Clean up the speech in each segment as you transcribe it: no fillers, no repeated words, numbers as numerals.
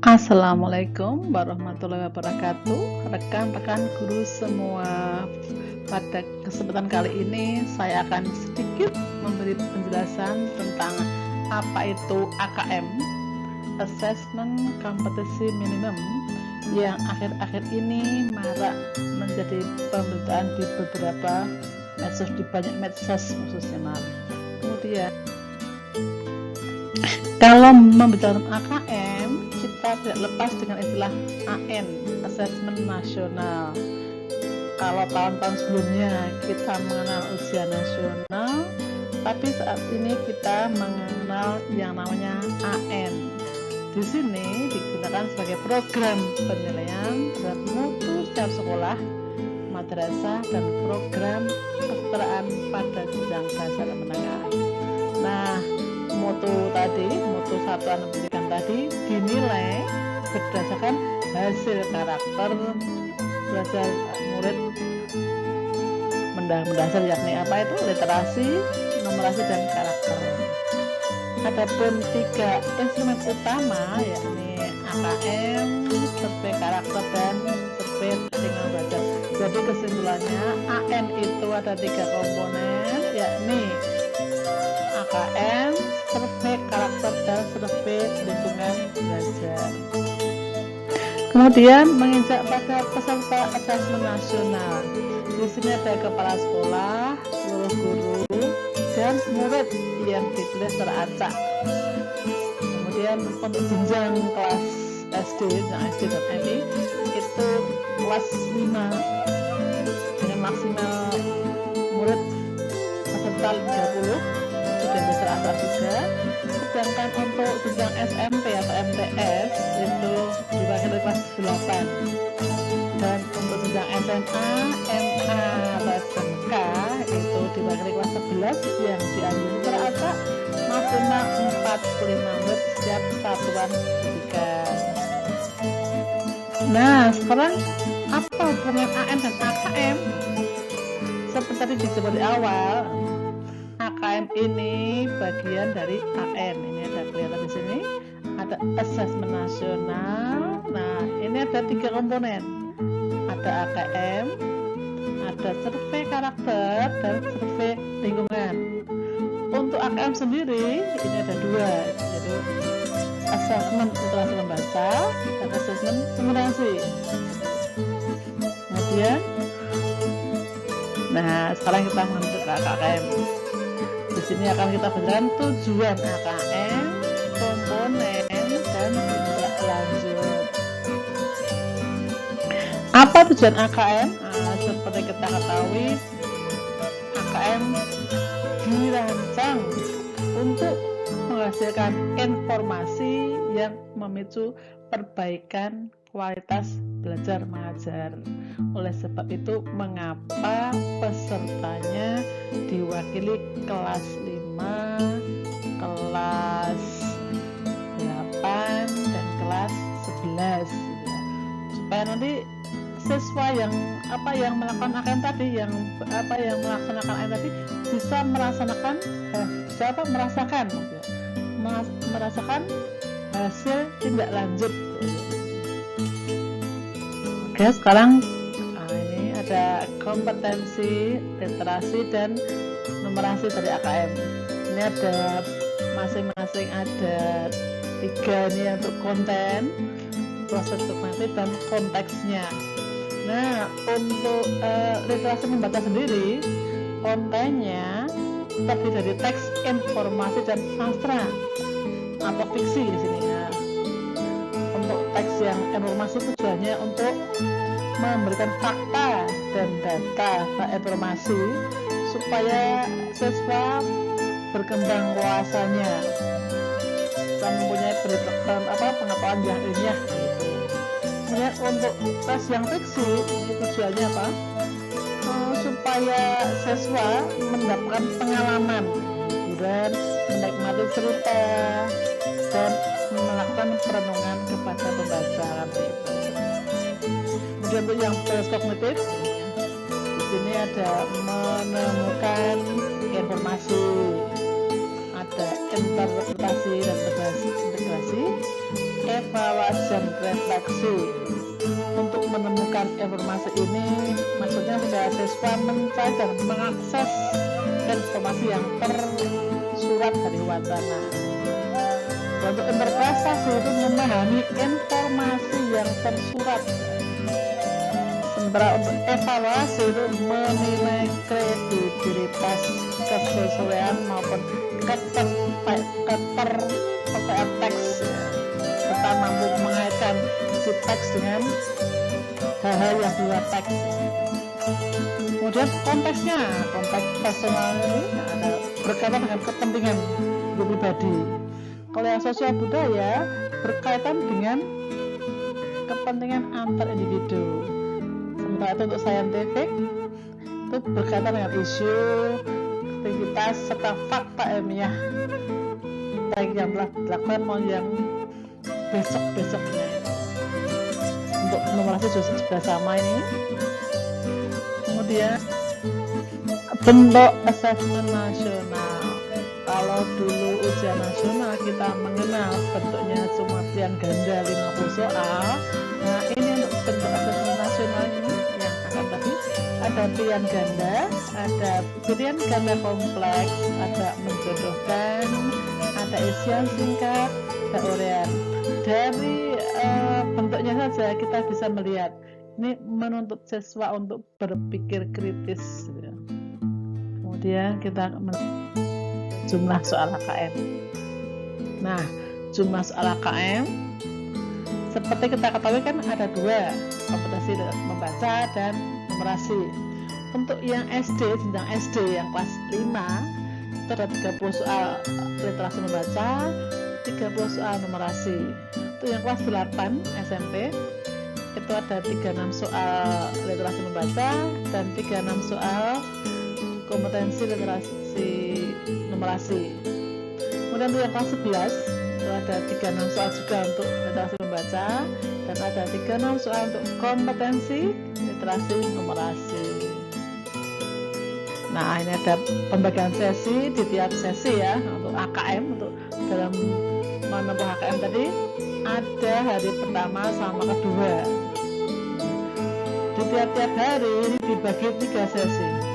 Assalamualaikum warahmatullahi wabarakatuh. Rekan-rekan guru semua, pada kesempatan kali ini saya akan sedikit memberi penjelasan tentang apa itu AKM, Assessment Kompetisi Minimum, yang akhir-akhir ini marak menjadi pemberitaan di beberapa medsos, di banyak medsos khususnya. Kemudian kalau membicarakan AKM, kita tidak lepas dengan istilah AN, Asesmen Nasional. Kalau tahun-tahun sebelumnya kita mengenal ujian nasional, tapi saat ini kita mengenal yang namanya AN. Di sini digunakan sebagai program penilaian terhadap mutu setiap sekolah, madrasah, dan program kesetaraan pada jenjang dasar dan menengah. Nah, mutu satuan pendidikan tadi dinilai berdasarkan hasil karakter belajar murid mendasar, yakni apa itu? Literasi, numerasi, dan karakter. Adapun 3 instrumen utama, yakni AKM, survei karakter, dan survei lingkungan belajar. Jadi kesimpulannya, AN itu ada 3 komponen, yakni AKM, survei karakter, dan survei lingkungan belajar. Kemudian menginjak pada peserta asesmen nasional. Di sini ada kepala sekolah, seluruh guru, dan murid yang dipilih secara acak. Kemudian untuk jenjang kelas SD, dan MI itu kelas 5 dengan maksimal murid peserta 30 sudah bisa asal juga. Sedangkan untuk jenjang SMP atau MTS itu dibagi dari kelas 8, dan untuk jenjang SMA, MA, atau SMK itu dibagi dari kelas 11 yang diambil secara acak maksimal 45 menit setiap satuan pendidikan. Nah, sekarang apa hubungan AN dan AKM? Seperti tadi disebut di awal, AKM ini bagian dari AN. Ini ada kelihatan di sini, ada asesmen nasional. Nah, ini ada 3 komponen. Ada AKM, ada survei karakter, dan survei lingkungan. Untuk AKM sendiri ini ada 2, yaitu asesmen literasi membaca dan asesmen numerasi. Kemudian, nah sekarang kita mengenal AKM. Di sini akan kita berikan tujuan AKM, komponen, dan tindak lanjut. Apa tujuan AKM? Nah, seperti kita ketahui, AKM dirancang untuk menghasilkan informasi yang memicu perbaikan kualitas belajar mengajar. Oleh sebab itu, mengapa pesertanya diwakili kelas 5, kelas 8, dan kelas 11, supaya nanti siswa yang melakukan AKM tadi, yang melaksanakan AKM tadi bisa merasakan hasil tindak lanjut. Oke, sekarang ini ada kompetensi, literasi, dan numerasi dari AKM. Ini ada masing-masing ada 3 ini untuk konten, proses kognitif, dan konteksnya. Nah, untuk literasi membaca sendiri, kontennya terdiri dari teks, informasi, dan sastra atau fiksi di sini. Ya. Untuk teks yang informasi tujuannya untuk memberikan fakta dan data informasi supaya siswa berkembang wawasannya dan mempunyai pengetahuan yang ilmiah gitu. Kemudian untuk tes yang fiksi ini tujuannya apa? Supaya siswa mendapatkan pengalaman dan menikmati cerita dan melakukan perenungan kepada pembaca gitu. Kemudian untuk yang tes kognitif, di sini ada menemukan informasi, ada interpretasi dan integrasi, wajan refleksi. Untuk menemukan informasi ini, maksudnya supaya siswa mencari dan mengakses informasi yang tersurat dari wacana. Untuk interpretasi itu memahami informasi yang tersurat. Sementara untuk evaluasi itu menilai kredibilitas, kesesuaian maupun keterpakaian teks, serta mampu mengaitkan si teks dengan hal-hal yang di luar teks. Kemudian konteksnya, konteks personal ini ada berkaitan dengan kepentingan pribadi. Kalau yang sosial budaya berkaitan dengan kepentingan antar individu. Sementara itu untuk saintifik itu berkaitan dengan isu, aktivitas serta fakta ilmiah baik yang telah dilakukan maupun yang besok-besoknya. Untuk numerasi juga sama ini. Kemudian bentuk asesmen nasional. Kalau dulu ujian nasional kita mengenal bentuknya cuma pilihan ganda 50 soal. Nah ini untuk bentuk asesmen nasional ini yang akan tadi ada pilihan ganda kompleks, ada menjodohkan, ada isian singkat, ada uraian. Dari bentuknya saja kita bisa melihat ini menuntut siswa untuk berpikir kritis. Kemudian kita jumlah soal HKM. Nah, jumlah soal HKM seperti kita ketahui kan ada dua, kompetensi membaca dan numerasi. Untuk yang SD, jenjang SD yang kelas 5 itu ada 30 soal literasi membaca, 30 soal numerasi. Untuk yang kelas 8 SMP itu ada 36 soal literasi membaca dan 36 soal kompetensi literasi numerasi. Kemudian untuk yang kelas 11 itu ada 36 soal juga untuk literasi membaca dan ada 36 soal untuk kompetensi literasi numerasi. Nah ini ada pembagian sesi di tiap sesi ya. Untuk AKM, untuk dalam menempuh AKM tadi ada hari pertama sama kedua. Di tiap-tiap hari ini dibagi 3 sesi.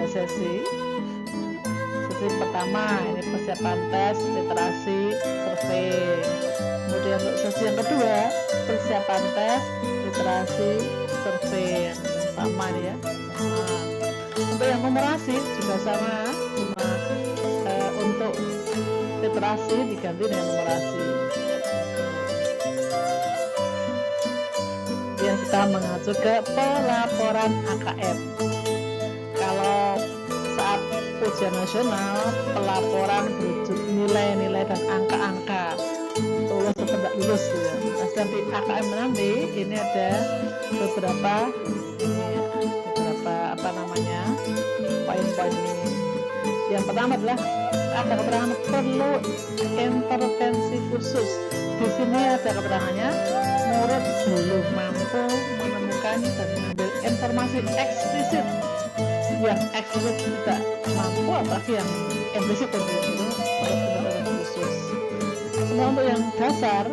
Sesi pertama ini persiapan tes literasi survei. Kemudian untuk sesi yang kedua persiapan tes literasi survei sama ya. Untuk yang numerasi juga sama, cuma untuk literasi diganti dengan numerasi. Yang kita mengacu ke pelaporan AKM. Kalau saat ujian nasional, pelaporan berujuk nilai-nilai dan angka-angka lulus atau tidak lulus ya. Nah, di AKM nanti ini ada beberapa poin-poin ini. Yang pertama adalah ada keterangan perlu intervensi khusus. Di sini ada keterangannya murid belum mampu menemukan dan mengambil informasi eksplisit. Yang eksplisit tidak mampu, apalagi yang implisit itu perlu khusus. Kemudian untuk yang dasar,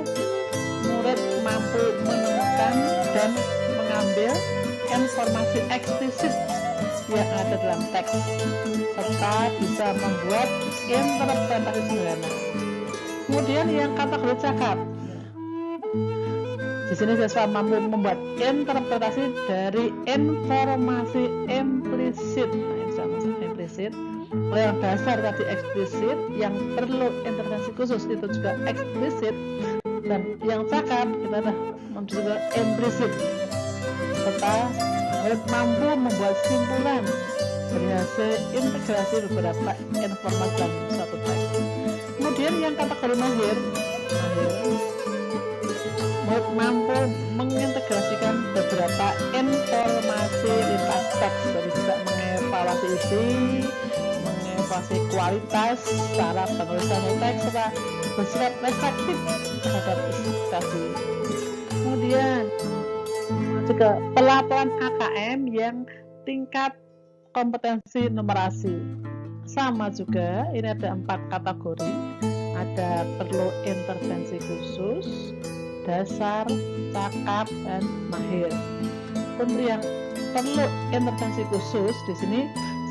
murid mampu menemukan dan mengambil informasi eksplisit yang ada dalam teks serta bisa membuat interpretasi sederhana. Kemudian yang kategori cakap, di sini siswa mampu membuat interpretasi dari informasi implisit. Implisit. Kalau yang dasar tadi eksplisit, yang perlu intervensi khusus itu juga eksplisit, dan yang cakap kita dah juga implisit. Serta mampu membuat simpulan dari hasil integrasi beberapa informasi dalam suatu teks. Kemudian yang kategori mahir mampu mengintegrasikan beberapa informasi lintas teks, jadi bisa mengevaluasi isi, mengevaluasi kualitas cara penulisan teks serta bersifat reflektif terhadap isi tadi. Kemudian juga pelaporan AKM yang tingkat kompetensi numerasi sama juga, ini ada 4 kategori. Nah, ada perlu intervensi khusus, dasar, cakap, dan mahir. Untuk yang perlu intervensi khusus di sini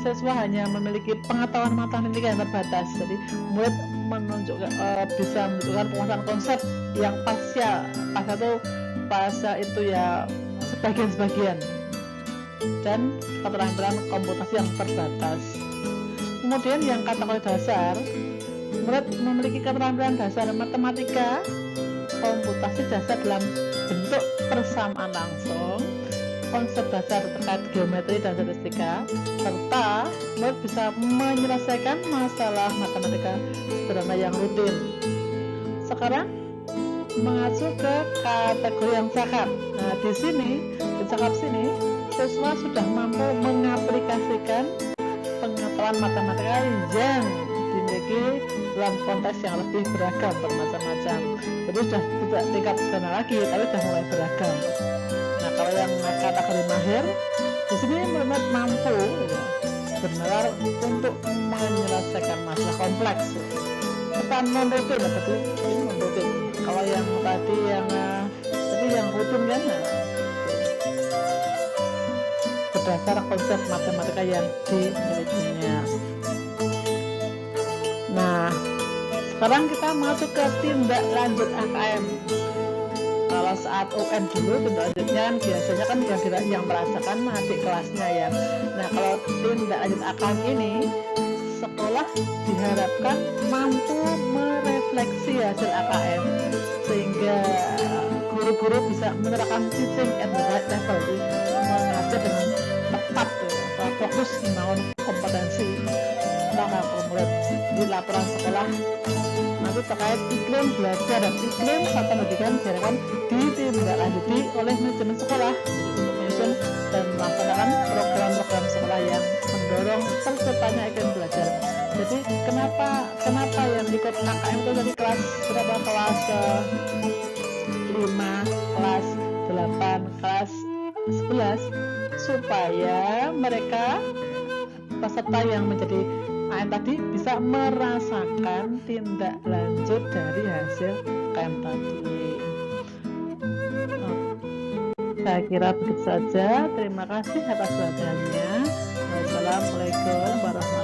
siswa hanya memiliki pengetahuan matematika yang terbatas, jadi murid bisa menunjukkan penguasaan konsep yang parsial itu ya sebagian-sebagian, dan keterampilan komputasi yang terbatas. Kemudian yang kategori dasar, murid memiliki keterampilan dasar matematika, komputasi dasar dalam bentuk persamaan langsung, konsep dasar terkait geometri dan statistika, serta murid bisa menyelesaikan masalah matematika sederhana yang rutin. Sekarang mengacu ke kategori yang cakap. Nah, di cakap sini siswa sudah mampu mengaplikasikan pengetahuan matematika yang dimiliki dalam konteks yang lebih beragam, bermacam-macam. Jadi sudah tidak tingkat sederhana lagi, tapi sudah mulai beragam. Nah, kalau yang kategori mahir, di sini murid mampu benar untuk menyelesaikan masalah kompleks. Kita non-rutin, berarti ini non-rutin. Kalau yang tadi yang rutin kan, berdasar konsep matematika yang dimilikinya. Nah, sekarang kita masuk ke tindak lanjut AKM. Kalau saat UN dulu tindak lanjutnya kan biasanya kan yang merasakan adik kelasnya ya. Nah, kalau tindak lanjut AKM ini, sekolah diharapkan mampu merefleksi hasil AKM sehingga guru-guru bisa menerapkan teaching at the right level, mengajar dengan tepat, fokus membangun kompetensi murid. Di laporan sekolah nanti terkait iklim belajar dan iklim pendidikan diharapkan ditindaklanjuti oleh manajemen sekolah untuk menyusun dan melaksanakan program-program sekolah yang mendorong terciptanya iklim belajar. Jadi kenapa yang ikut AKM itu dari kelas berapa? Kelas 5, kelas 8, kelas 11, supaya mereka peserta yang menjadi AKM tadi bisa merasakan tindak lanjut dari hasil AKM tadi. Saya kira begitu saja. Terima kasih atas perhatiannya. Wassalamualaikum warahmatullahi wabarakatuh.